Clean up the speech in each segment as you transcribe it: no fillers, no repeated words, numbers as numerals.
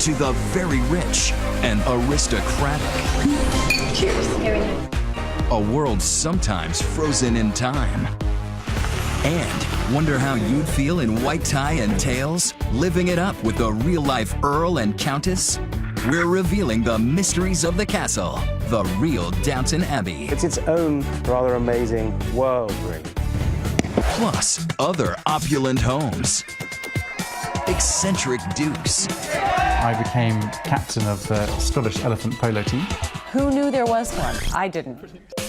to the very rich and aristocratic. Cheers. A world sometimes frozen in time. And wonder how you'd feel in white tie and tails, living it up with a real-life Earl and Countess? We're revealing the mysteries of the castle, the real Downton Abbey. It's its own rather amazing world, really. Plus, other opulent homes, eccentric dukes, I became captain of the Scottish elephant polo team. Who knew there was one? I didn't.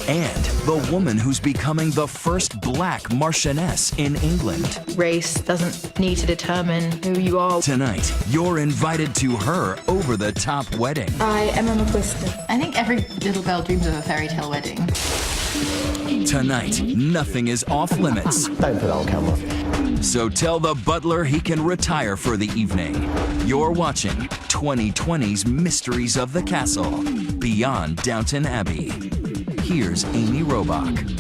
and the woman who's becoming the first black Marchioness in England. Race doesn't need to determine who you are. Tonight, you're invited to her over-the-top wedding. I am a McQuiston. I think every little girl dreams of a fairy tale wedding. Tonight, nothing is off limits. Don't put that on camera. So tell the butler he can retire for the evening. You're watching 2020's Mysteries of the Castle, Beyond Downton Abbey. Here's Amy Robach.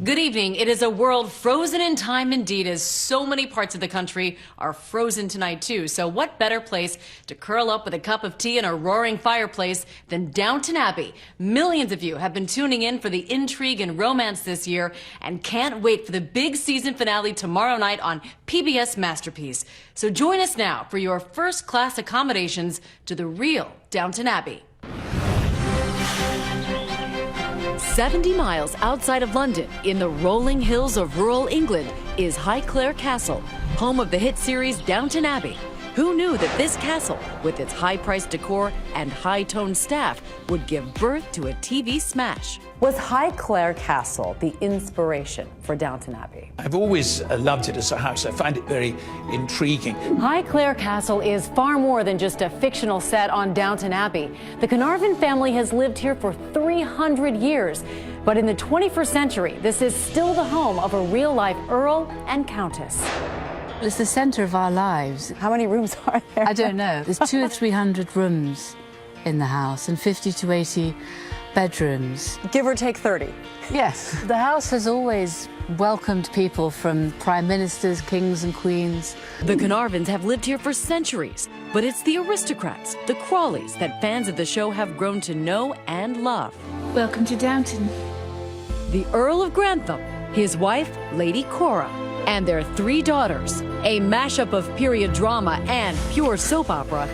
Good evening. It is a world frozen in time indeed, as so many parts of the country are frozen tonight too. So what better place to curl up with a cup of tea and a roaring fireplace than Downton Abbey? Millions of you have been tuning in for the intrigue and romance this year and can't wait for the big season finale tomorrow night on PBS Masterpiece. So join us now for your first-class accommodations to the real Downton Abbey. 70 miles outside of London, in the rolling hills of rural England, is Highclere Castle, home of the hit series Downton Abbey. Who knew that this castle, with its high-priced decor and high-toned staff, would give birth to a TV smash? Was Highclere Castle the inspiration for Downton Abbey? I've always loved it as a house. I find it very intriguing. Highclere Castle is far more than just a fictional set on Downton Abbey. The Carnarvon family has lived here for 300 years. But in the 21st century, this is still the home of a real-life Earl and Countess. It's the centre of our lives. How many rooms are there? I don't know. There's 200 or 300 rooms in the house and 50 to 80 bedrooms. Give or take 30. Yes. The house has always welcomed people, from prime ministers, kings and queens. The Carnarvons have lived here for centuries, but it's the aristocrats, the Crawleys, that fans of the show have grown to know and love. Welcome to Downton. The Earl of Grantham, his wife, Lady Cora, and their 3 daughters, a mashup of period drama and pure soap opera.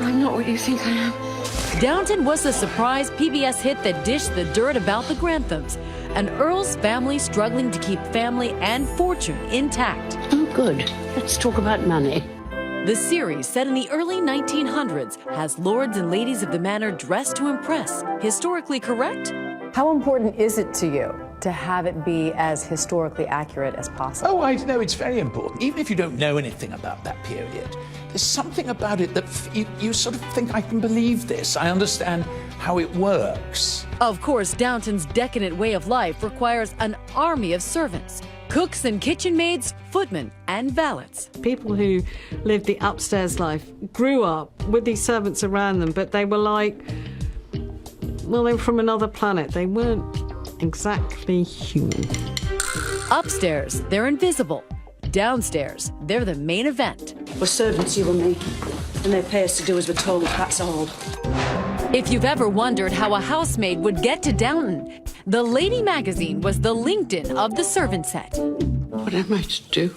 I'm not what you think I am. Downton was the surprise PBS hit that dished the dirt about the Granthams, an Earl's family struggling to keep family and fortune intact. Oh, good. Let's talk about money. The series, set in the early 1900s, has lords and ladies of the manor dressed to impress. Historically correct? How important is it to you to have it be as historically accurate as possible? Oh, I know it's very important. Even if you don't know anything about that period, there's something about it that you sort of think, I can believe this. I understand how it works. Of course, Downton's decadent way of life requires an army of servants. Cooks and kitchen maids, footmen and valets. People who lived the upstairs life grew up with these servants around them, but they were like, well, they were from another planet. They weren't exactly human. Upstairs, they're invisible. Downstairs, they're the main event. We're servants, you and me, and they pay us to do as we're told, that's all. If you've ever wondered how a housemaid would get to Downton, the Lady magazine was the LinkedIn of the servant set. What am I to do?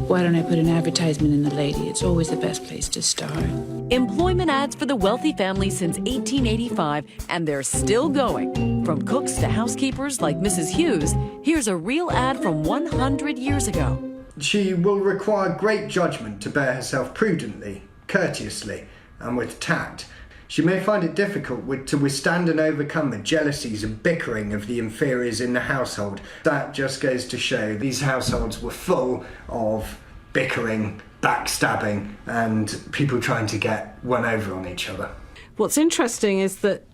Why don't I put an advertisement in the Lady? It's always the best place to start. Employment ads for the wealthy family since 1885, and they're still going. From cooks to housekeepers like Mrs. Hughes, here's a real ad from 100 years ago. She will require great judgment to bear herself prudently, courteously, and with tact. She may find it difficult to withstand and overcome the jealousies and bickering of the inferiors in the household. That just goes to show these households were full of bickering, backstabbing, and people trying to get one over on each other. What's interesting is that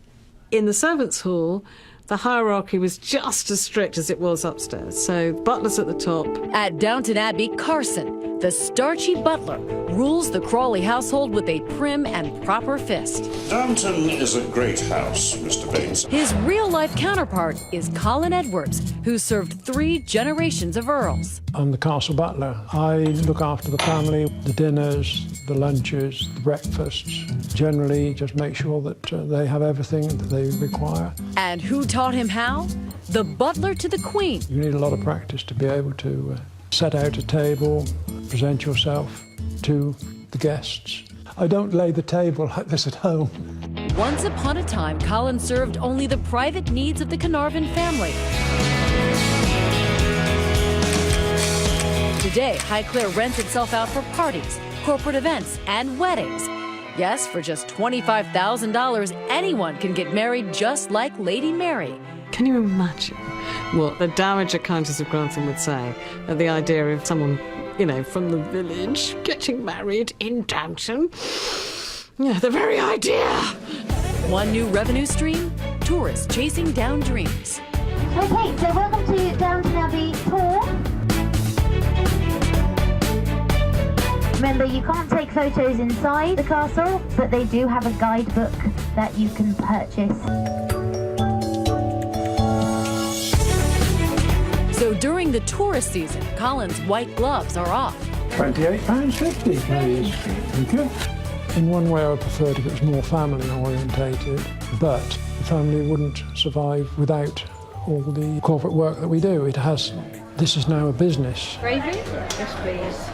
in the servants' hall, the hierarchy was just as strict as it was upstairs. So butlers at the top. At Downton Abbey, Carson, the starchy butler rules the Crawley household with a prim and proper fist. Downton is a great house, Mr. Bates. His real-life counterpart is Colin Edwards, who served 3 generations of earls. I'm the castle butler. I look after the family, the dinners, the lunches, the breakfasts. Generally, just make sure that they have everything that they require. And who taught him how? The butler to the Queen. You need a lot of practice to be able to set out a table, present yourself to the guests. I don't lay the table like this at home. Once upon a time, Colin served only the private needs of the Carnarvon family. Today, Highclere rents itself out for parties, corporate events, and weddings. Yes, for just $25,000, anyone can get married just like Lady Mary. Can you imagine what the Dowager Countess of Grantham would say at the idea of someone, you know, from the village getting married in Downton? Yeah, the very idea. One new revenue stream, tourists chasing down dreams. Okay, so welcome to Downton Abbey tour. Remember, you can't take photos inside the castle, but they do have a guidebook that you can purchase. So during the tourist season, Colin's white gloves are off. £28.50, please. Thank you. In one way, I would prefer if it was more family orientated, but the family wouldn't survive without all the corporate work that we do. This is now a business. Gravy? Yes, please.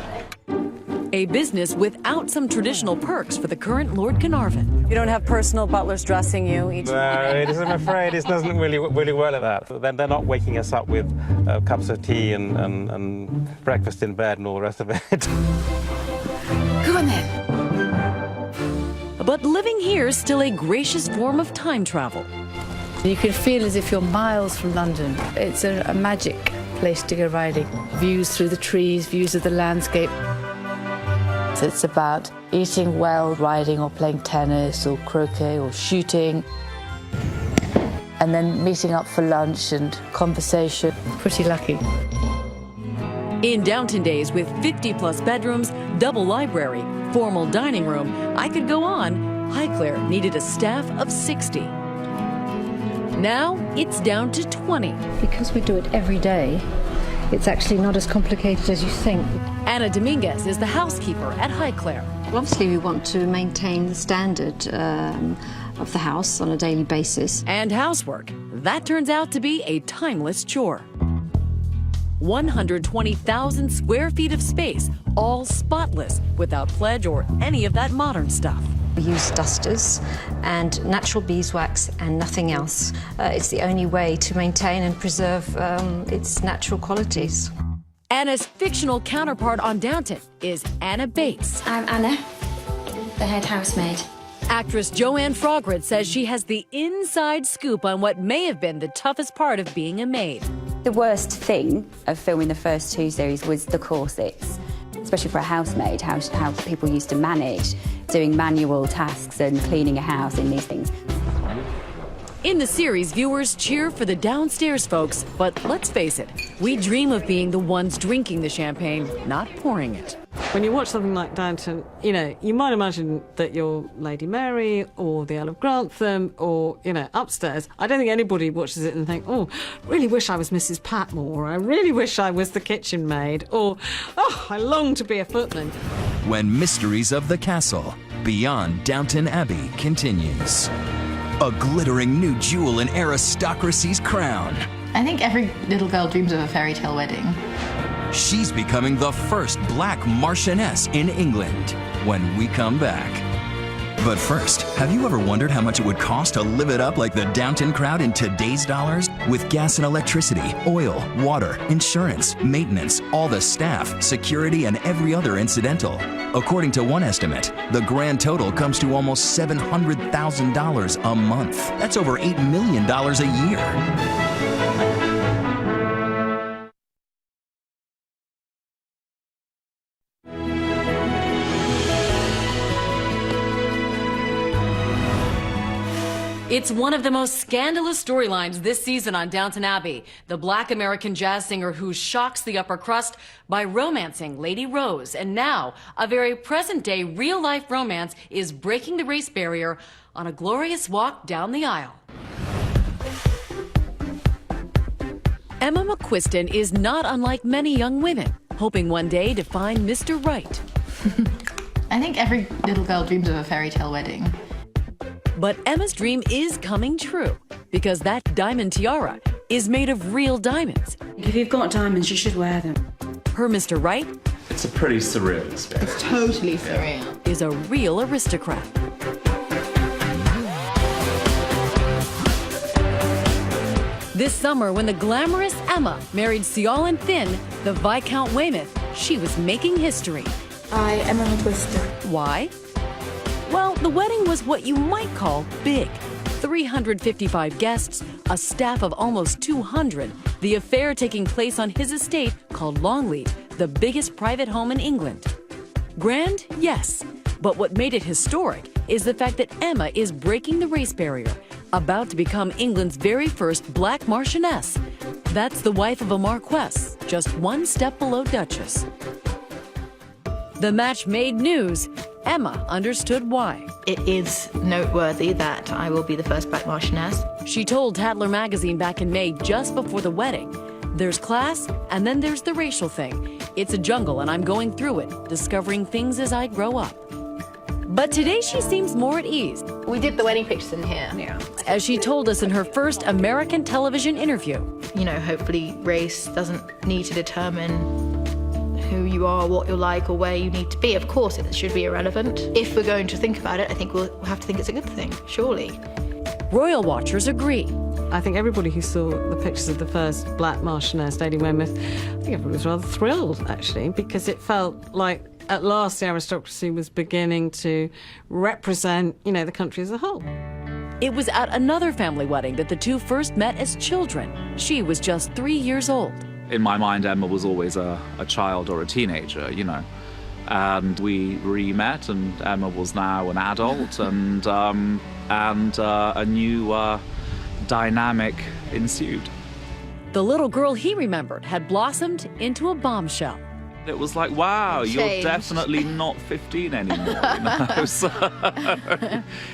A business without some traditional perks for the current Lord Carnarvon. You don't have personal butlers dressing you each No, I'm afraid it doesn't really work like that. They're not waking us up with cups of tea and breakfast in bed and all the rest of it. Go on then. But living here is still a gracious form of time travel. You can feel as if you're miles from London. It's a magic place to go riding. Views through the trees, views of the landscape. It's about eating well, riding or playing tennis or croquet or shooting, and then meeting up for lunch and conversation. Pretty lucky. In Downton days, with 50-plus bedrooms, double library, formal dining room, I could go on, Highclere needed a staff of 60. Now it's down to 20. Because we do it every day, it's actually not as complicated as you think. Anna Dominguez is the housekeeper at Highclere. Well, obviously, we want to maintain the standard of the house on a daily basis. And housework. That turns out to be a timeless chore. 120,000 square feet of space, all spotless, without pledge or any of that modern stuff. We use dusters and natural beeswax and nothing else. It's the only way to maintain and preserve its natural qualities. Anna's fictional counterpart on Downton is Anna Bates. I'm Anna, the head housemaid. Actress Joanne Frogred says she has the inside scoop on what may have been the toughest part of being a maid. The worst thing of filming the first 2 series was the corsets, especially for a housemaid, how people used to manage doing manual tasks and cleaning a house and these things. In the series, viewers cheer for the downstairs folks, but let's face it, we dream of being the ones drinking the champagne, not pouring it. When you watch something like Downton, you know, you might imagine that you're Lady Mary or the Earl of Grantham or, you know, upstairs. I don't think anybody watches it and think, oh, really wish I was Mrs. Patmore, or I really wish I was the kitchen maid, or, oh, I long to be a footman. When Mysteries of the Castle Beyond Downton Abbey continues. A glittering new jewel in aristocracy's crown. I think every little girl dreams of a fairy tale wedding. She's becoming the first black Marchioness in England when we come back. But first, have you ever wondered how much it would cost to live it up like the Downton crowd in today's dollars? With gas and electricity, oil, water, insurance, maintenance, all the staff, security, and every other incidental. According to one estimate, the grand total comes to almost $700,000 a month. That's over $8 million a year. It's one of the most scandalous storylines this season on Downton Abbey. The Black American jazz singer who shocks the upper crust by romancing Lady Rose. And now, a very present-day, real-life romance is breaking the race barrier on a glorious walk down the aisle. Emma McQuiston is not unlike many young women, hoping one day to find Mr. Right. I think every little girl dreams of a fairy tale wedding. But Emma's dream is coming true, because that diamond tiara is made of real diamonds. If you've got diamonds, you should wear them. Her Mr. Right It's a pretty surreal experience. It's totally surreal. is a real aristocrat. This summer, when the glamorous Emma married Ciaran Finn, the Viscount Weymouth, she was making history. I, Emma McQuiston. Why? Well, the wedding was what you might call big. 355 guests, a staff of almost 200, the affair taking place on his estate called Longleat, the biggest private home in England. Grand? Yes. But what made it historic is the fact that Emma is breaking the race barrier, about to become England's very first black Marchioness. That's the wife of a Marquess, just one step below Duchess. The match made news. Emma understood why. It is noteworthy that I will be the first black Marchioness. She told Tatler magazine back in May, just before the wedding, there's class, and then there's the racial thing. It's a jungle, and I'm going through it, discovering things as I grow up. But today she seems more at ease. We did the wedding pictures in here. Yeah. As she told us in her first American television interview. You know, hopefully race doesn't need to determine who you are, what you're like, or where you need to be. Of course, it should be irrelevant. If we're going to think about it, I think we'll have to think it's a good thing, surely. Royal watchers agree. I think everybody who saw the pictures of the first black Marchioness, Lady Weymouth, I think everybody was rather thrilled, actually, because it felt like at last the aristocracy was beginning to represent, you know, the country as a whole. It was at another family wedding that the two first met as children. She was just 3 years old. In my mind, Emma was always a child or a teenager, you know. And we re-met, and Emma was now an adult, and a new dynamic ensued. The little girl he remembered had blossomed into a bombshell. It was like, wow, you're Changed. definitely not 15 anymore. You know? So,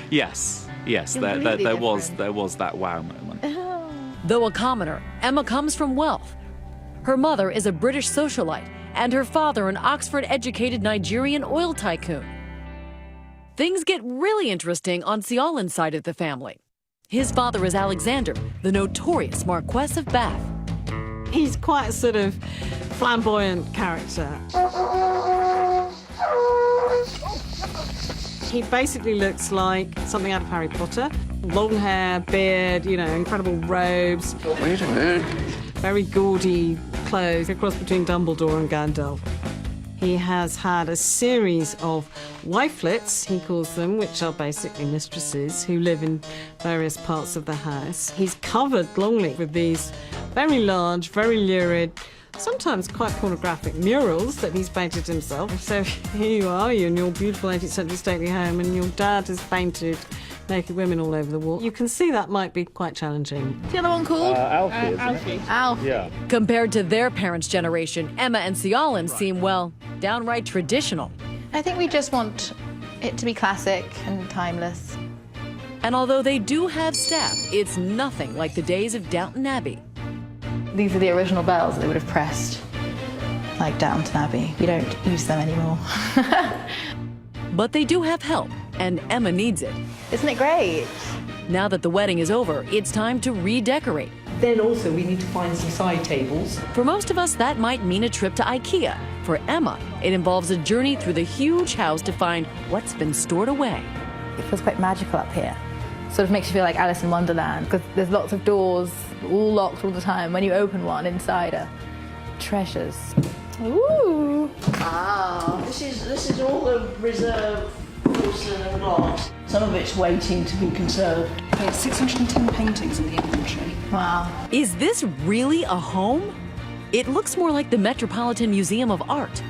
yes, there was that wow moment. Though a commoner, Emma comes from wealth. Her mother is a British socialite, and her father an Oxford-educated Nigerian oil tycoon. Things get really interesting on Ciaran's side of the family. His father is Alexander, the notorious Marquess of Bath. He's quite a sort of flamboyant character. He basically looks like something out of Harry Potter. Long hair, beard, you know, incredible robes. Wait a minute. Very gaudy clothes, a cross between Dumbledore and Gandalf. He has had a series of wifelets, he calls them, which are basically mistresses who live in various parts of the house. He's covered Longleat with these very large, very lurid, sometimes quite pornographic murals that he's painted himself. So here you are, you're in your beautiful 18th century stately home, and your dad has painted naked women all over the wall. You can see that might be quite challenging. What's the other one called? Alfie. Alfie. Yeah. Compared to their parents' generation, Emma and Ciaran seem, well, downright traditional. I think we just want it to be classic and timeless. And although they do have staff, it's nothing like the days of Downton Abbey. These are the original bells that they would have pressed, like Downton Abbey. We don't use them anymore. But they do have help, and Emma needs it. Isn't it great? Now that the wedding is over, it's time to redecorate. Then also we need to find some side tables. For most of us, that might mean a trip to IKEA. For Emma, it involves a journey through the huge house to find what's been stored away. It feels quite magical up here. Sort of makes you feel like Alice in Wonderland, because there's lots of doors, all locked all the time. When you open one, inside are treasures. Ooh! Ah, this is all the reserve porcelain and glass. Some of it's waiting to be conserved. There's 610 paintings in the inventory. Wow. Is this really a home? It looks more like the Metropolitan Museum of Art.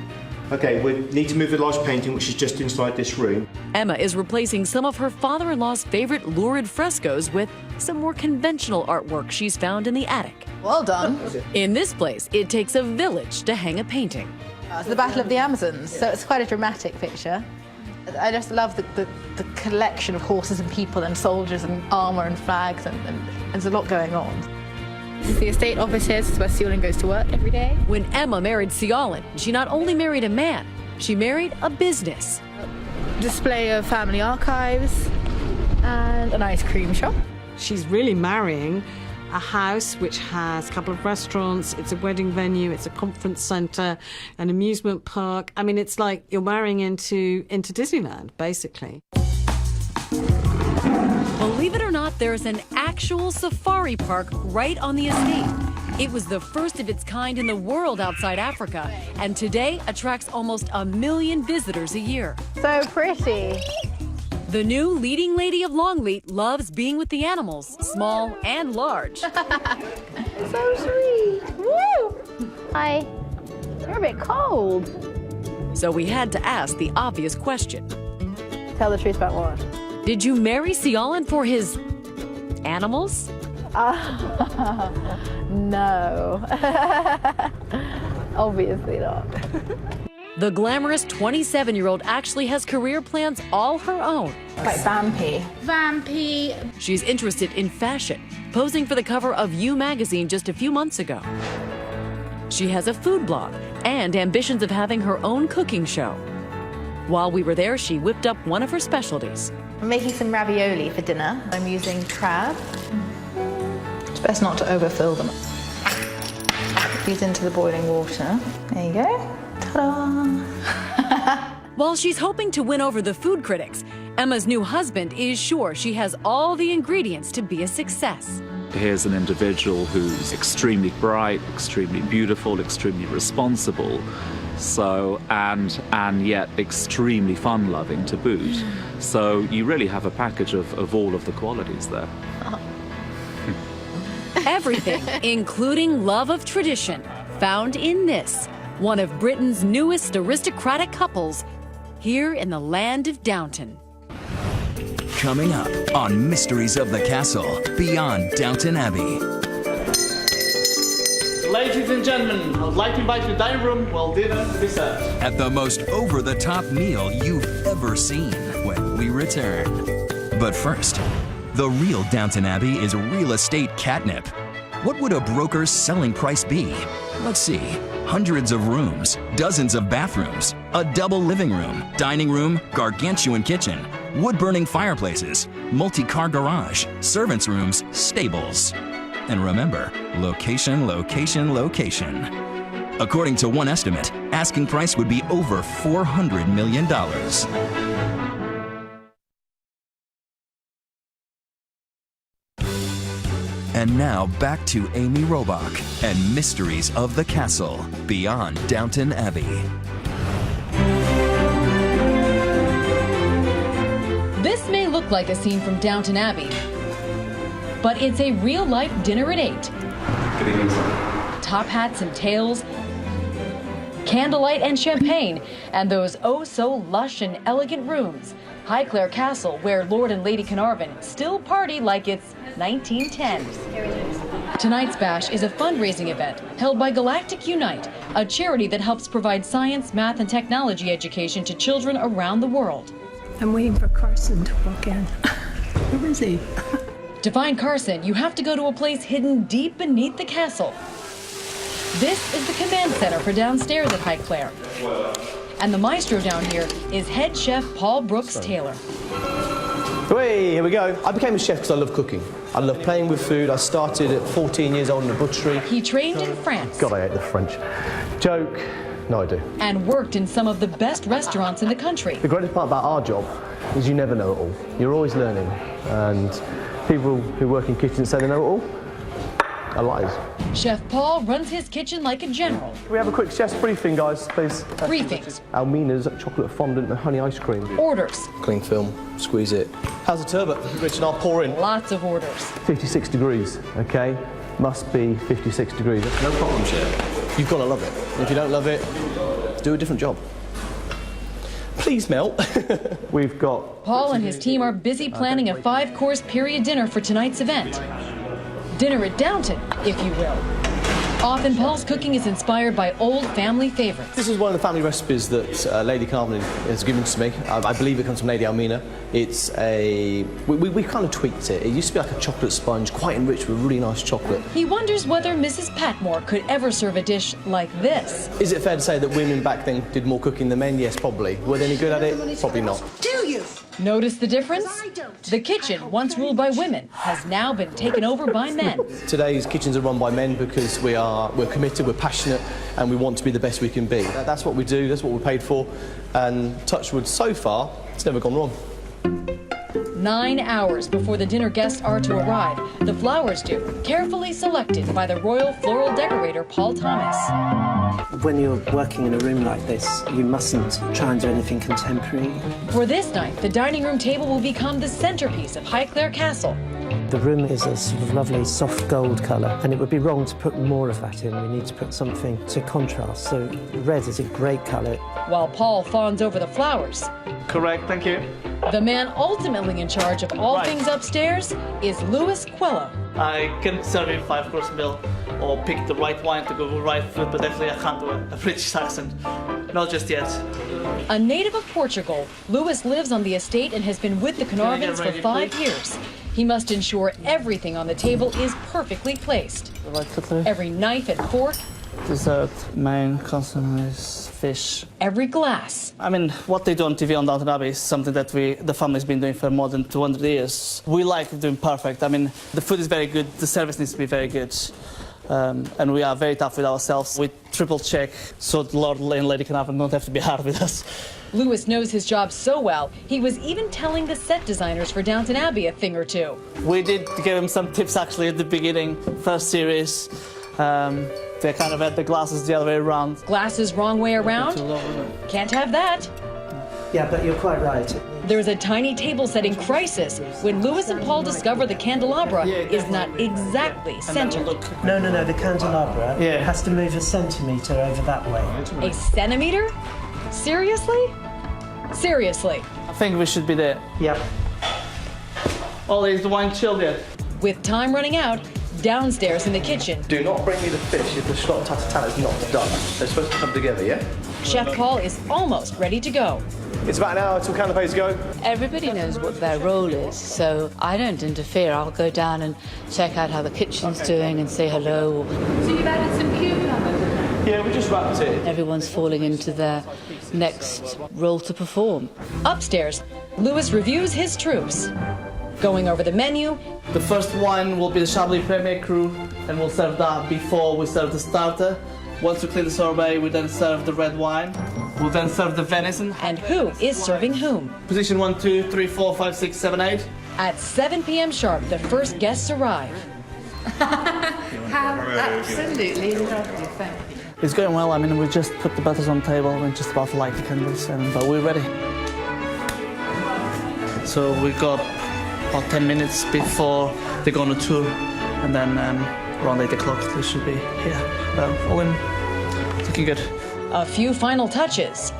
Okay, we need to move the large painting, which is just inside this room. Emma is replacing some of her father-in-law's favorite lurid frescoes with some more conventional artwork she's found in the attic. Well done. In this place, it takes a village to hang a painting. It's the Battle of the Amazons, so it's quite a dramatic picture. I just love the collection of horses and people and soldiers and armour and flags, and there's a lot going on. The estate office here is where Seolin goes to work every day. When Emma married Seolin, she not only married a man, she married a business. Display of family archives and an ice cream shop. She's really marrying a house which has a couple of restaurants, it's a wedding venue, it's a conference centre, an amusement park. I mean, it's like you're marrying into Disneyland, basically. Believe it or not, there's an actual safari park right on the estate. It was the first of its kind in the world outside Africa, and today attracts almost 1 million visitors a year. So pretty. The new leading lady of Longleat loves being with the animals, small and large. So sweet. Woo! Hi. You're a bit cold. So we had to ask the obvious question. Tell the truth about what? Did you marry Seolin for his animals? No. Obviously not. The glamorous 27-year-old actually has career plans all her own. Like vampy. Vampy. She's interested in fashion, posing for the cover of You magazine just a few months ago. She has a food blog and ambitions of having her own cooking show. While we were there, she whipped up one of her specialties. I'm making some ravioli for dinner. I'm using crab. It's best not to overfill them. Put these into the boiling water. There you go. Ta-da! While she's hoping to win over the food critics, Emma's new husband is sure she has all the ingredients to be a success. Here's an individual who's extremely bright, extremely beautiful, extremely responsible, so and yet extremely fun-loving to boot. So you really have a package of all of the qualities there. Everything, including love of tradition, found in this, one of Britain's newest aristocratic couples, here in the land of Downton. Coming up on Mysteries of the Castle, Beyond Downton Abbey. Ladies and gentlemen, I would like to invite you to the dining room while dinner is served. At the most over-the-top meal you've ever seen when we return. But first, the real Downton Abbey is real estate catnip. What would a broker's selling price be? Let's see. Hundreds of rooms, dozens of bathrooms, a double living room, dining room, gargantuan kitchen, wood-burning fireplaces, multi-car garage, servants' rooms, stables. And remember, location, location, location. According to one estimate, asking price would be over $400 million. And now back to Amy Robach and Mysteries of the Castle, Beyond Downton Abbey. This may look like a scene from Downton Abbey, but it's a real-life dinner at 8. Top hats and tails, candlelight and champagne, and those oh-so-lush and elegant rooms. Highclere Castle, where Lord and Lady Carnarvon still party like it's 1910. Tonight's bash is a fundraising event held by Galactic Unite, a charity that helps provide science, math, and technology education to children around the world. I'm waiting for Carson to walk in. Where is he? To find Carson, you have to go to a place hidden deep beneath the castle. This is the command center for downstairs at Highclere. And the maestro down here is head chef Paul Brooks Taylor. Hey, here we go. I became a chef because I love cooking. I love playing with food. I started at 14 years old in a butchery. He trained in France. God, I hate the French. Joke. No, I do. And worked in some of the best restaurants in the country. The greatest part about our job is you never know it all. You're always learning. And people who work in kitchens say they know it all are liars. Chef Paul runs his kitchen like a general. Can we have a quick chef's briefing, guys, please? Briefings. Almina's chocolate fondant and honey ice cream. Orders. Cling film, squeeze it. How's the turbot? Richard, I'll pour in. Lots of orders. 56 degrees, okay? Must be 56 degrees. No problem, chef. You've got to love it. If you don't love it, do a different job. please melt. We've got... Paul and his team are busy planning a 5-course period dinner for tonight's event. Dinner at Downton, if you will. Often Paul's cooking is inspired by old family favorites. This is one of the family recipes that Lady Carmen has given to me. I believe it comes from Lady Almina. It's a... We kind of tweaked it. It used to be like a chocolate sponge, quite enriched with really nice chocolate. He wonders whether Mrs. Patmore could ever serve a dish like this. Is it fair to say that women back then did more cooking than men? Yes, probably. Were they any good at it? Probably not. Do you? Notice the difference? The kitchen, once ruled by women, has now been taken over by men. Today's kitchens are run by men because we're committed, we're passionate, and we want to be the best we can be. That's what we do, that's what we're paid for, and touch wood, so far, it's never gone wrong. 9 hours before the dinner guests are to arrive, the flowers do, carefully selected by the royal floral decorator Paul Thomas. When you're working in a room like this, you mustn't try and do anything contemporary. For this night, the dining room table will become the centerpiece of Highclere Castle. The room is a sort of lovely soft gold colour, and it would be wrong to put more of that in. We need to put something to contrast, so red is a great colour. While Paul fawns over the flowers, Correct, thank you. the man ultimately in charge of all things upstairs is Louis Quello. I can serve you a 5-course meal or pick the right wine to go with the right food, but definitely I can't do a British accent. Not just yet. A native of Portugal, Louis lives on the estate and has been with the Carnarvons for 5 years. He must ensure everything on the table is perfectly placed. Every knife and fork, Dessert, main, consommes, fish. every glass. I mean, what they do on TV on Downton Abbey is something that the family's been doing for more than 200 years. We like doing perfect. I mean, the food is very good, the service needs to be very good. And we are very tough with ourselves. We triple check so the Lord and Lady Carnarvon don't have to be hard with us. Louis knows his job so well, he was even telling the set designers for Downton Abbey a thing or two. We did give him some tips actually at the beginning, first series. They kind of had the glasses the other way around. Glasses wrong way around? Can't have that. Yeah, but you're quite right. There's a tiny table setting crisis when Louis and Paul discover the candelabra is not exactly centered. No, the candelabra has to move a centimetre over that way. A centimetre? Seriously? Seriously. I think we should be there. Yep. Oh, is the wine chilled yet? With time running out, downstairs in the kitchen, Do not bring me the fish if the shot tatatata is not done. They're supposed to come together, yeah? Chef Paul is almost ready to go. It's about an hour till canapes go. Everybody knows what their role is, so I don't interfere. I'll go down and check out how the kitchen's doing and say hello. So you've added some cucumbers? Yeah, we just wrapped it. Everyone's falling into their next role to perform. Upstairs, Louis reviews his troops. Going over the menu, The first wine will be the Chablis Premier Cru, and we'll serve that before we serve the starter. Once we clean the sorbet, we then serve the red wine. We'll then serve the venison. And who is serving whom? Position 1, 2, 3, 4, 5, 6, 7, 8. At 7 p.m. sharp, the first guests arrive. How absolutely lovely, thank you. It's going well. I mean, we just put the butters on the table. We're just about to light the candles, but we're ready. So we got about 10 minutes before they go on a tour, and then around 8 o'clock they should be here. All in, looking good. A few final touches.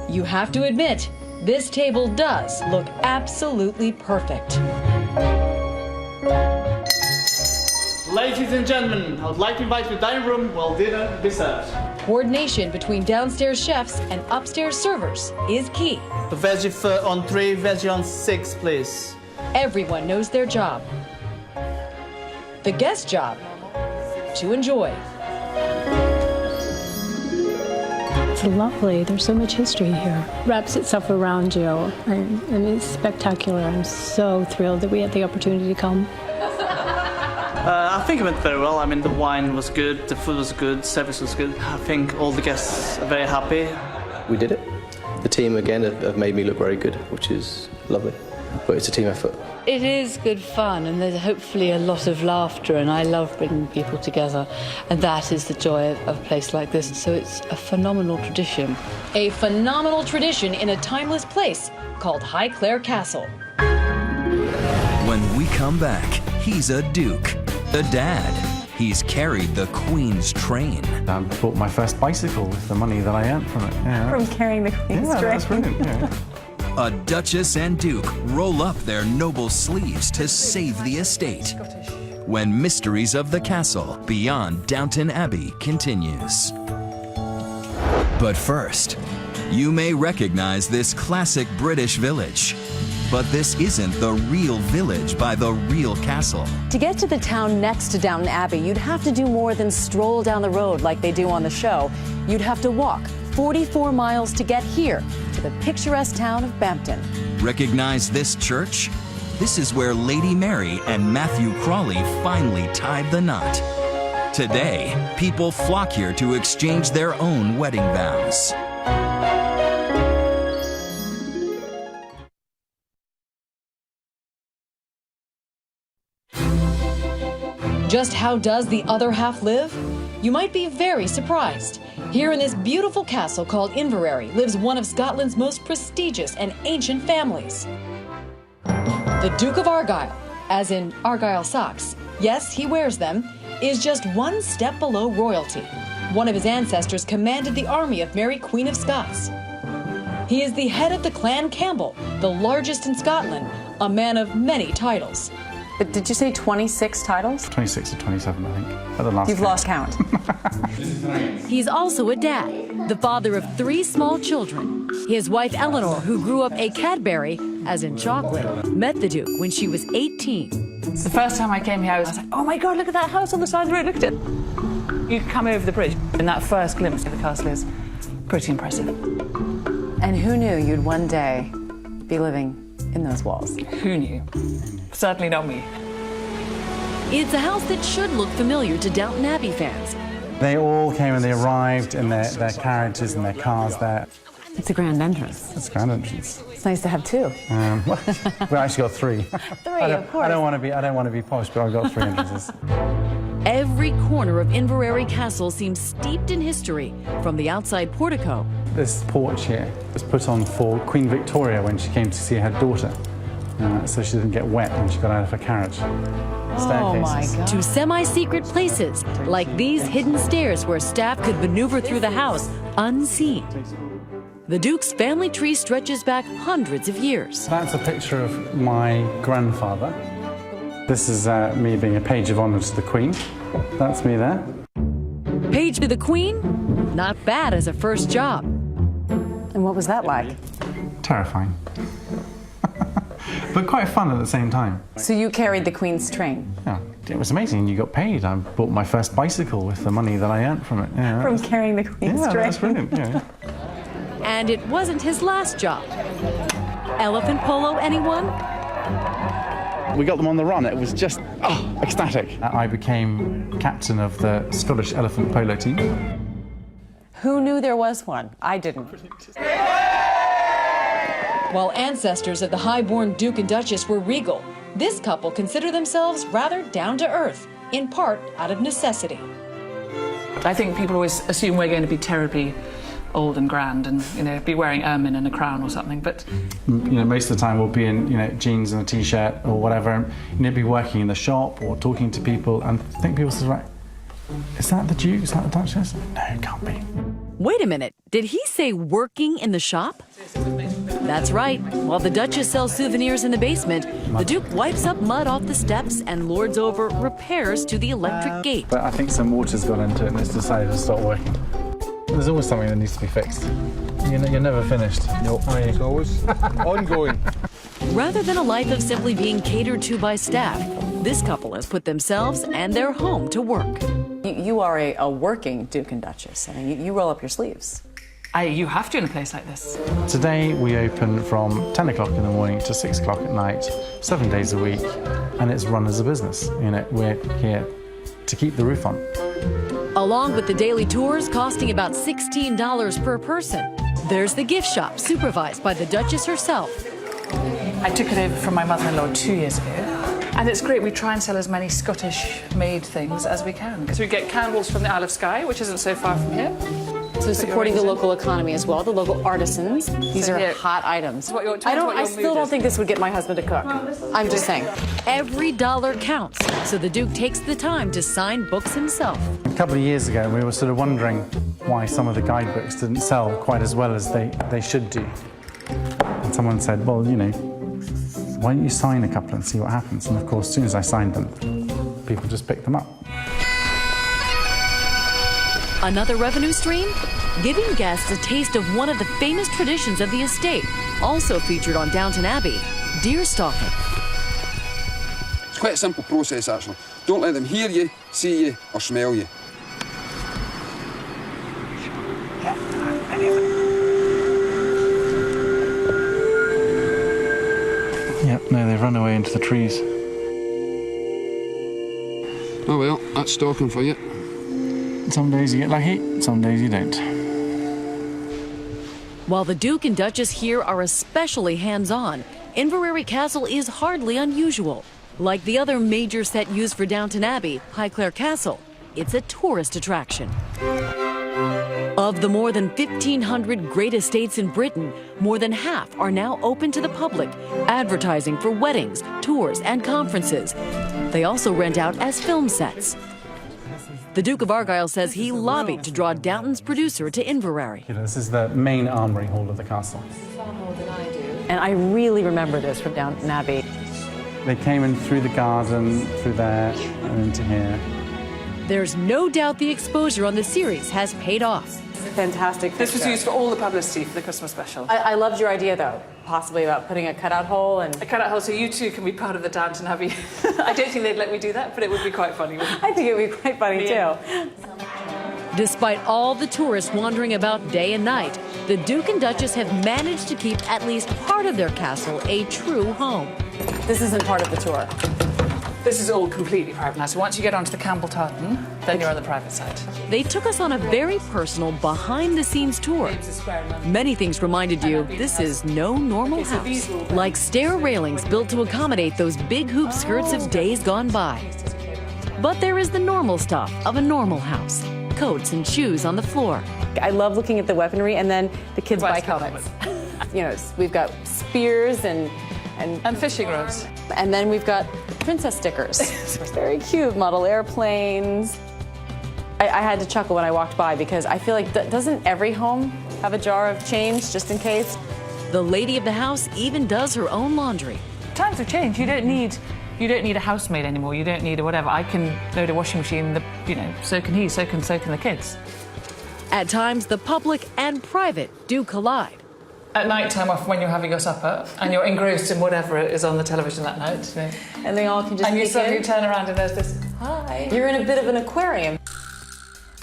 You have to admit, this table does look absolutely perfect. Ladies and gentlemen, I would like to invite you to the dining room while dinner be served. Coordination between downstairs chefs and upstairs servers is key. The veggie on 3, veggie on 6, please. Everyone knows their job. The guest job, to enjoy. It's lovely. There's so much history here. Wraps itself around you, and it's spectacular. I'm so thrilled that we had the opportunity to come. I think it went very well. I mean, the wine was good, the food was good, service was good. I think all the guests are very happy. We did it. The team, again, have made me look very good, which is lovely. But it's a team effort. It is good fun, and there's hopefully a lot of laughter, and I love bringing people together, and that is the joy of a place like this. So it's a phenomenal tradition. A phenomenal tradition in a timeless place called Highclere Castle. When we come back, he's a duke, a dad, he's carried the Queen's train. I bought my first bicycle with the money that I earned from it. Yeah. From carrying the Queen's train. That's brilliant. Yeah. A Duchess and Duke roll up their noble sleeves to save the estate. When Mysteries of the Castle Beyond Downton Abbey continues. But first, you may recognize this classic British village. But this isn't the real village by the real castle. To get to the town next to Downton Abbey, you'd have to do more than stroll down the road like they do on the show. You'd have to walk 44 miles to get here, to the picturesque town of Bampton. Recognize this church? This is where Lady Mary and Matthew Crawley finally tied the knot. Today, people flock here to exchange their own wedding vows. Just how does the other half live? You might be very surprised. Here in this beautiful castle called Inverary lives one of Scotland's most prestigious and ancient families. The Duke of Argyll, as in Argyle socks, yes, he wears them, is just one step below royalty. One of his ancestors commanded the army of Mary Queen of Scots. He is the head of the Clan Campbell, the largest in Scotland, a man of many titles. But did you say 26 titles? 26 or 27, I think. At the last You've lost count. He's also a dad, the father of 3 small children. His wife Eleanor, who grew up a Cadbury, as in chocolate, met the Duke when she was 18. The first time I came here, I was like, oh my God, look at that house on the side of the road, look at it. You come over the bridge, and that first glimpse of the castle is pretty impressive. And who knew you'd one day be living in those walls? Who knew? Certainly not me. It's a house that should look familiar to Downton Abbey fans. They all came and they arrived in their carriages and their cars there. It's a grand entrance. It's a grand entrance. It's nice to have 2. We actually got 3. 3, of course. I don't want to be posh, but I've got 3 entrances. Every corner of Inverary Castle seems steeped in history, from the outside portico. This porch here was put on for Queen Victoria when she came to see her daughter, so she didn't get wet when she got out of her carriage. Oh my God. To semi-secret places, like these hidden stairs where staff could maneuver through the house unseen. The Duke's family tree stretches back hundreds of years. That's a picture of my grandfather. This is me being a page of honour to the Queen. That's me there. Page to the Queen? Not bad as a first job. And what was that like? Terrifying. But quite fun at the same time. So you carried the Queen's train? Yeah, it was amazing. You got paid. I bought my first bicycle with the money that I earned from it. Yeah, from carrying the Queen's train? Yeah, that's brilliant. Yeah. And it wasn't his last job. Elephant polo, anyone? We got them on the run. It was just ecstatic. I became captain of the Scottish elephant polo team. Who knew there was one? I didn't. While ancestors of the high-born Duke and Duchess were regal, this couple consider themselves rather down-to-earth, in part out of necessity. I think people always assume we're going to be terribly old and grand and, be wearing ermine and a crown or something, but... most of the time we'll be in, jeans and a T-shirt or whatever, and, be working in the shop or talking to people, and I think people say, right, is that the Duke? Is that the Duchess? No, it can't be. Wait a minute, did he say working in the shop? That's right. While the Duchess sells souvenirs in the basement, the Duke wipes up mud off the steps and lords over repairs to the electric gate. But I think some water's gone into it and it's decided to stop working. There's always something that needs to be fixed. You're never finished. No, it's always ongoing. Rather than a life of simply being catered to by staff, this couple has put themselves and their home to work. You are a working Duke and Duchess. I mean, you roll up your sleeves. You have to in a place like this. Today we open from 10 o'clock in the morning to 6 o'clock at night, 7 days a week, and it's run as a business. We're here to keep the roof on. Along with the daily tours costing about $16 per person, there's the gift shop supervised by the Duchess herself. I took it over from my mother-in-law 2 years ago. And it's great, we try and sell as many Scottish-made things as we can. Because we get candles from the Isle of Skye, which isn't so far from here. So supporting the local economy as well, the local artisans. These are here- hot items. What your- I still don't think this would get my husband to cook. I'm just saying. Every dollar counts, so the Duke takes the time to sign books himself. A couple of years ago, we were sort of wondering why some of the guidebooks didn't sell quite as well as they should do. And someone said, well, you know, why don't you sign a couple and see what happens? And of course, as soon as I signed them, people just picked them up. Another revenue stream? Giving guests a taste of one of the famous traditions of the estate, also featured on Downton Abbey, deer stalking. It's quite a simple process, actually. Don't let them hear you, see you, or smell you. Yep, no, they've run away into the trees. Oh well, that's stalking for you. Some days you get lucky, some days you don't. While the Duke and Duchess here are especially hands-on, Inverary Castle is hardly unusual. Like the other major set used for Downton Abbey, Highclere Castle, it's a tourist attraction. Of the more than 1,500 great estates in Britain, more than half are now open to the public, advertising for weddings, tours, and conferences. They also rent out as film sets. The Duke of Argyll says he lobbied to draw Downton's producer to Inverary. This is the main armoury hall of the castle. And I really remember this from Downton Abbey. They came in through the garden, through there, and into here. There's no doubt the exposure on the series has paid off. Fantastic. This was used for all the publicity for the Christmas special. I loved your idea, though, possibly about putting a cutout hole and... A cutout hole so you two can be part of the Downton Abbey. I don't think they'd let me do that, but it would be quite funny. I think it would be quite funny, too. Despite all the tourists wandering about day and night, the Duke and Duchess have managed to keep at least part of their castle a true home. This isn't part of the tour. This is all completely private now, so once you get onto the Campbell Tartan, then you're on the private side. They took us on a very personal behind-the-scenes tour. Many things reminded you this is no normal house, like stair railings built to accommodate those big hoop skirts of days gone by. But there is the normal stuff of a normal house, coats and shoes on the floor. I love looking at the weaponry and then the kids' bike helmets. You know, we've got spears and fishing rods. And then we've got princess stickers. Very cute model airplanes. I had to chuckle when I walked by because I feel like, doesn't every home have a jar of change just in case? The lady of the house even does her own laundry. Times have changed. You don't need a housemaid anymore. You don't need a whatever. I can load a washing machine. So can he. So can the kids. At times, the public and private do collide. At night time, off when you're having your supper and you're engrossed in whatever is on the television that night. You know. And they all can just and you peek suddenly in. turn around and there's this, hi. You're in a bit of an aquarium.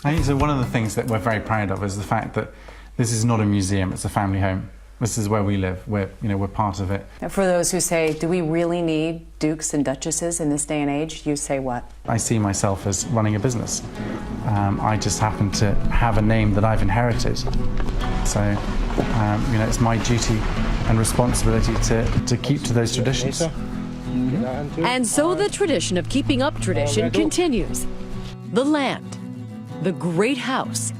I think so. One of the things that we're very proud of is the fact that this is not a museum, it's a family home. This is where we live. We're part of it. For those who say, do we really need dukes and duchesses in this day and age? You say what? I see myself as running a business. I just happen to have a name that I've inherited. So, it's my duty and responsibility to keep to those traditions. And so the tradition of keeping up tradition continues. The land, the great house,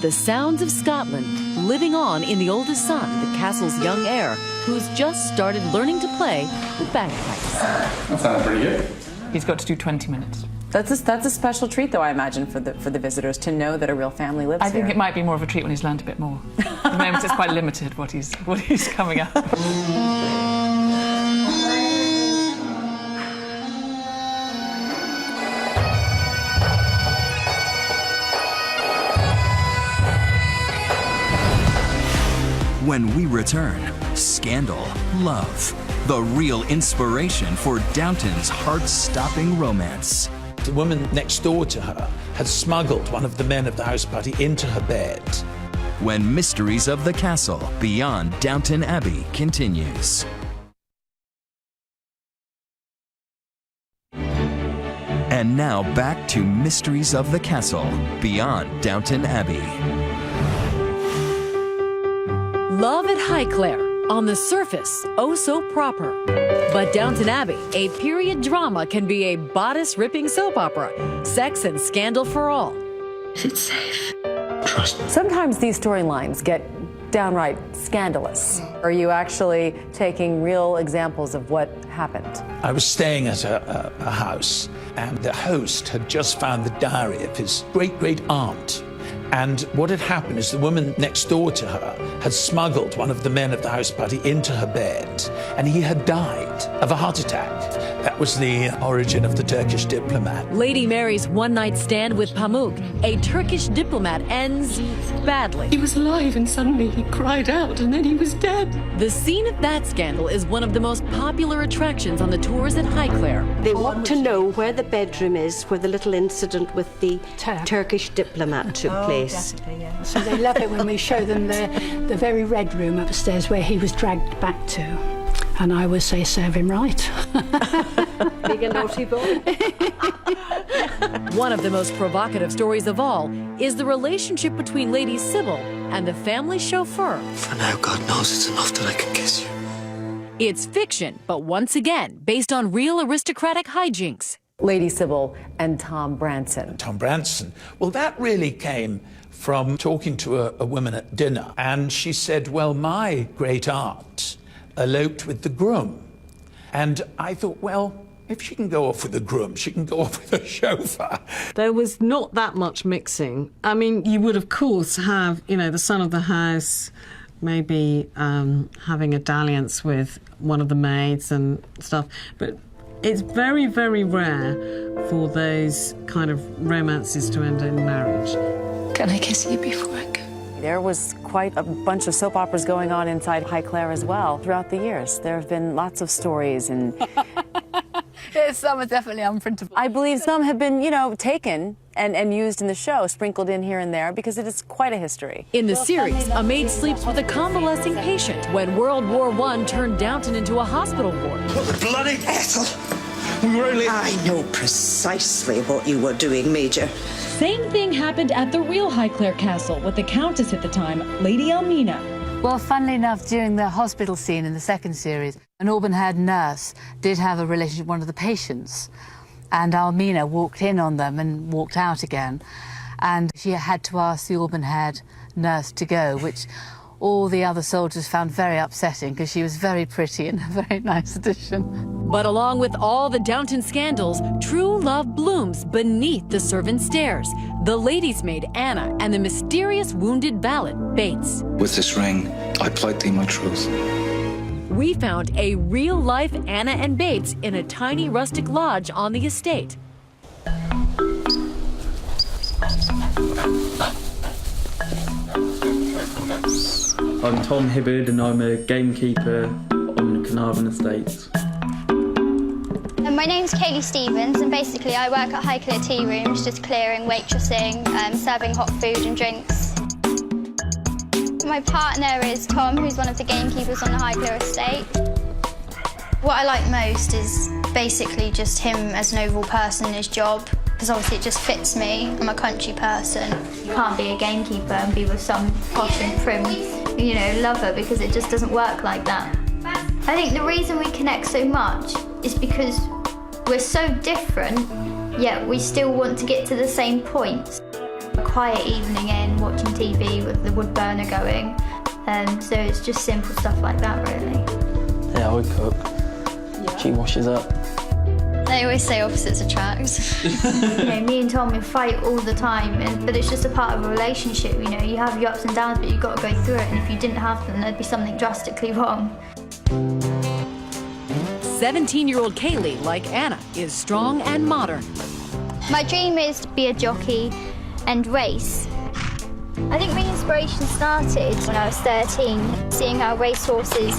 the sounds of Scotland living on in the oldest son, the castle's young heir, who's just started learning to play the bagpipes. That sounds pretty good. He's got to do 20 minutes. That's a special treat, though, I imagine, for the visitors to know that a real family lives here. I think it might be more of a treat when he's learned a bit more. At the moment, it's quite limited what he's coming up. When we return, scandal, love, the real inspiration for Downton's heart-stopping romance. The woman next door to her had smuggled one of the men of the house party into her bed. When Mysteries of the Castle Beyond Downton Abbey continues. And now back to Mysteries of the Castle Beyond Downton Abbey. Love at Highclere, on the surface, oh so proper. But Downton Abbey, a period drama, can be a bodice-ripping soap opera, sex and scandal for all. Is it safe? trust. Sometimes these storylines get downright scandalous. Are you actually taking real examples of what happened? I was staying at a house, and the host had just found the diary of his great-great-aunt. And what had happened is the woman next door to her had smuggled one of the men of the house party into her bed, and he had died of a heart attack. That was the origin of the Turkish diplomat. Lady Mary's one-night stand with Pamuk, a Turkish diplomat, ends badly. He was alive and suddenly he cried out and then he was dead. The scene of that scandal is one of the most popular attractions on the tours at Highclere. They want to know where the bedroom is where the little incident with the Turkish diplomat took place. Definitely, yeah. So they love it when we show them the very red room upstairs where he was dragged back to. And I would say, serve him right. Being a naughty boy. One of the most provocative stories of all is the relationship between Lady Sybil and the family chauffeur. For now, God knows it's enough that I can kiss you. It's fiction, but once again, based on real aristocratic hijinks. Lady Sybil and Tom Branson. Tom Branson. Well, that really came from talking to a woman at dinner. And she said, well, my great aunt eloped with the groom. And I thought, well, if she can go off with the groom, she can go off with the chauffeur. There was not that much mixing. I mean, you would, of course, have, you know, the son of the house maybe having a dalliance with one of the maids and stuff. But it's very, very rare for those kind of romances to end in marriage. Can I kiss you before I go? There was quite a bunch of soap operas going on inside Highclere as well throughout the years. There have been lots of stories and... Some are definitely unprintable. I believe some have been, you know, taken and used in the show, sprinkled in here and there, because it is quite a history. In the series, a maid sleeps with a convalescing patient when World War I turned Downton into a hospital ward. What the bloody Ethel! We were only... I know precisely what you were doing, Major. Same thing happened at the real Highclere Castle with the Countess at the time, Lady Almina. Well, funnily enough, during the hospital scene in the second series, an Auburn-haired nurse did have a relationship with one of the patients, and Almina walked in on them and walked out again, and she had to ask the Auburn-haired nurse to go, which all the other soldiers found very upsetting because she was very pretty and a very nice addition. But along with all the Downton scandals, true love blooms beneath the servants' stairs. The lady's maid, Anna, and the mysterious wounded valet, Bates. With this ring, I plight thee my truth. We found a real-life Anna and Bates in a tiny rustic lodge on the estate. I'm Tom Hibbard and I'm a gamekeeper on the Carnarvon Estate. My name's Kaylee Stevens and basically I work at Highclere tea rooms, just clearing, waitressing, serving hot food and drinks. My partner is Tom, who's one of the gamekeepers on the Highclere estate. What I like most is basically just him as an overall person and his job, because obviously it just fits me. I'm a country person. You can't be a gamekeeper and be with some posh and prim, you know, lover, because it just doesn't work like that. I think the reason we connect so much is because we're so different, yet we still want to get to the same point. A quiet evening in, watching TV with the wood burner going, so it's just simple stuff like that, really. Yeah, I would cook. She washes up. They always say opposites attract. You know, me and Tom, we fight all the time, but it's just a part of a relationship, you know. You have your ups and downs, but you've got to go through it, and if you didn't have them, there'd be something drastically wrong. 17-year-old Kaylee, like Anna, is strong and modern. My dream is to be a jockey and race. I think the inspiration started when I was 13, seeing how racehorses